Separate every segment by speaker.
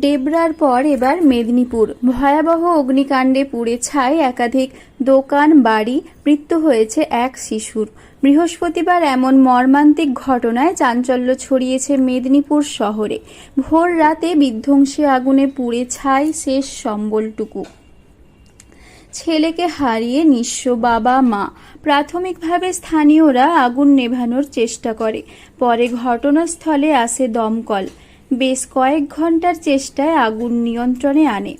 Speaker 1: ডেবরার পর এবার মেদিনীপুর। ভয়াবহ অগ্নিকাণ্ডে পুড়ে ছাই একাধিক দোকান, বাড়ি, মৃত্যু হয়েছে এক শিশুর। বৃহস্পতিবার এমন মর্মান্তিক ঘটনায় চাঞ্চল্য ছড়িয়েছে মেদিনীপুর শহরে। ভোর রাতে বিধ্বংসী আগুনে পুড়ে ছাই শেষ সম্বলটুকু। ছেলেকে হারিয়ে নিঃস্ব বাবা মা। প্রাথমিকভাবে স্থানীয়রা আগুন নেভানোর চেষ্টা করে, পরে ঘটনাস্থলে আসে দমকল। বেশ কয়েক ঘন্টার চেষ্টায় আগুন নিয়ন্ত্রণে আনে।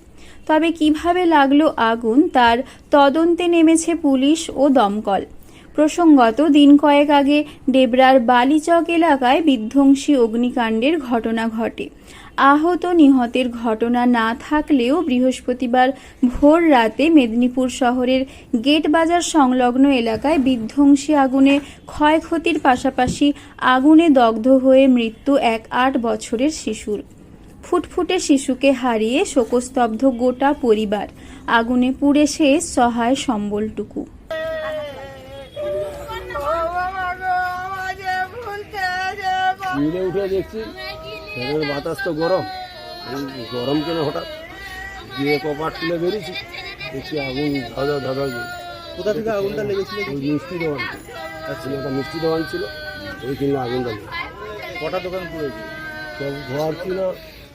Speaker 1: তবে কিভাবে লাগলো আগুন তার তদন্তে নেমেছে পুলিশ ও দমকল। প্রসঙ্গত, দিন কয়েক আগে ডেবরার বালিচক এলাকায় বিধ্বংসী অগ্নিকাণ্ডের ঘটনা ঘটে। আহত নিহতের ঘটনা না থাকলেও বৃহস্পতিবার ভোর রাতে মেদিনীপুর শহরের গেট বাজার সংলগ্ন এলাকায় বিধ্বংসী আগুনে ক্ষয়ক্ষতির পাশাপাশি আগুনে দগ্ধ হয়ে মৃত্যু এক 8 বছরের শিশুর। ফুটফুটে শিশুকে হারিয়ে শোকস্তব্ধ গোটা পরিবার। আগুনে পুড়ে শেষ সহায় সম্বলটুকু।
Speaker 2: উঠে দেখছি বাতাস তো গরম কেন হঠাৎ দিয়ে কপাট তুলে বেরিয়েছি, দেখছি আগুন ধাঁধা ধাঁধা।
Speaker 3: কোথা থেকে আগুনটা লেগেছিল?
Speaker 2: মিষ্টি দোকান। আচ্ছা, একটা মিষ্টি দোকান ছিল, ওই কিনে আগুনটা লেগে।
Speaker 3: কটা দোকান পুড়েছে?
Speaker 2: সব ঘর ছিল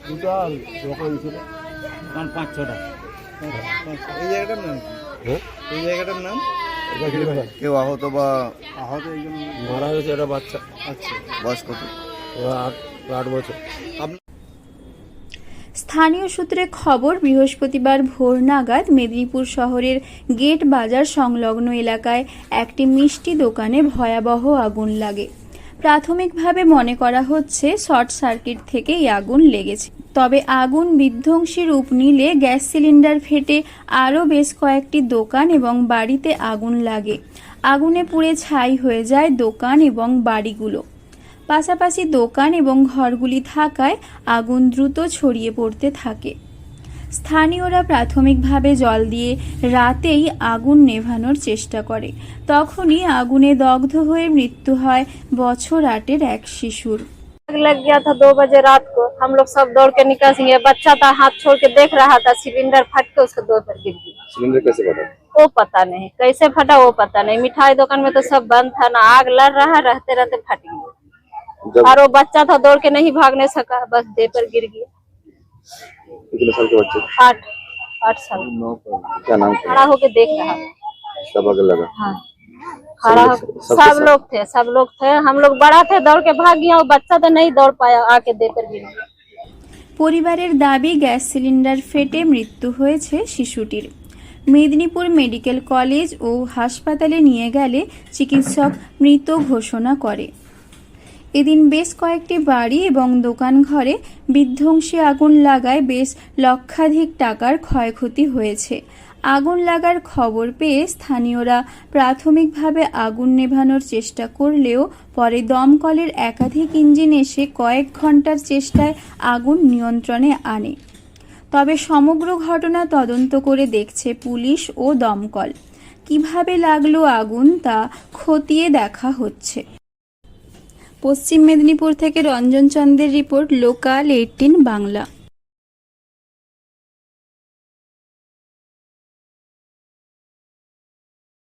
Speaker 2: দুটো, আর দোকান ছিল
Speaker 3: দোকান 5-6টা। এই জায়গাটার নাম কি?
Speaker 2: হ্যাঁ,
Speaker 3: এই জায়গাটার নাম?
Speaker 4: কেউ আহত বা
Speaker 3: আহত একজন
Speaker 2: মারা গেছে একটা বাচ্চা।
Speaker 3: আচ্ছা,
Speaker 4: বয়স কত?
Speaker 2: 8 বছর।
Speaker 1: স্থানীয় সূত্রে খবর, বৃহস্পতিবার ভোর নাগাদ মেদিনীপুর শহরের গেট বাজার সংলগ্ন এলাকায় একটি মিষ্টি দোকানে ভয়াবহ আগুন লাগে। প্রাথমিকভাবে মনে করা হচ্ছে শর্ট সার্কিট থেকে এই আগুন লেগেছে। তবে আগুন বিধ্বংসী রূপ নিলে গ্যাস সিলিন্ডার ফেটে আরও বেশ কয়েকটি দোকান এবং বাড়িতে আগুন লাগে। আগুনে পুড়ে ছাই হয়ে যায় দোকান এবং বাড়িগুলো। পাশাপাশি দোকান এবং ঘরগুলি থাকায় আগুন দ্রুত ছড়িয়ে পড়তে থাকে। স্থানীয়রা প্রাথমিকভাবে জল দিয়ে রাতেই আগুন নেভানোর চেষ্টা করে। তখনই আগুনে দগ্ধ হয়ে মৃত্যু হয় বছর 8-এর এক শিশুর।
Speaker 5: आग लग गया था 2 बजे रात को। हम लोग सब दौड़ के निकल गए। बच्चा था, हाथ छोड़ के देख रहा था, सिलेंडर फट के उसके 2 पर गिर गया।
Speaker 4: सिलेंडर कैसे फटा?
Speaker 5: वो पता नहीं कैसे फटा, वो पता नहीं। मिठाई दुकान में तो सब बंद था ना, आग लड़ रहा, रहते रहते फट गया। और वो बच्चा था, दौड़ के नहीं भाग नहीं सका, बस दे पर गिर गया।
Speaker 4: कितने साल के बच्चे?
Speaker 5: 8 साल।
Speaker 4: क्या नाम?
Speaker 5: खड़ा होके देख रहा था।
Speaker 4: सब आग लगा?
Speaker 5: हाँ, खड़ा सब लोग थे। हम लोग बड़ा थे, दौड़ के भाग गया। वो बच्चा तो नहीं दौड़ पाया, आके देकर गिरा।
Speaker 1: পরিবারের দাবি, গ্যাস সিলিন্ডার ফেটে মৃত্যু হয়েছে শিশুটির। মেদিনীপুর মেডিকেল কলেজ ও হাসপাতালে নিয়ে গেলে চিকিৎসক মৃত ঘোষণা করে। এদিন বেশ কয়েকটি বাড়ি এবং দোকান ঘরে বিধ্বংসী আগুন লাগায় বেশ লক্ষাধিক টাকার ক্ষয়ক্ষতি হয়েছে। আগুন লাগার খবর পেয়ে স্থানীয়রা প্রাথমিকভাবে আগুন নেভানোর চেষ্টা করলেও পরে দমকলের একাধিক ইঞ্জিন এসে কয়েক ঘন্টার চেষ্টায় আগুন নিয়ন্ত্রণে আনে। তবে সমগ্র ঘটনা তদন্ত করে দেখছে পুলিশ ও দমকল। কিভাবে লাগলো আগুন তা খতিয়ে দেখা হচ্ছে। পশ্চিম মেদিনীপুর থেকে রঞ্জন চন্দ্রের রিপোর্ট, লোকাল 18 বাংলা।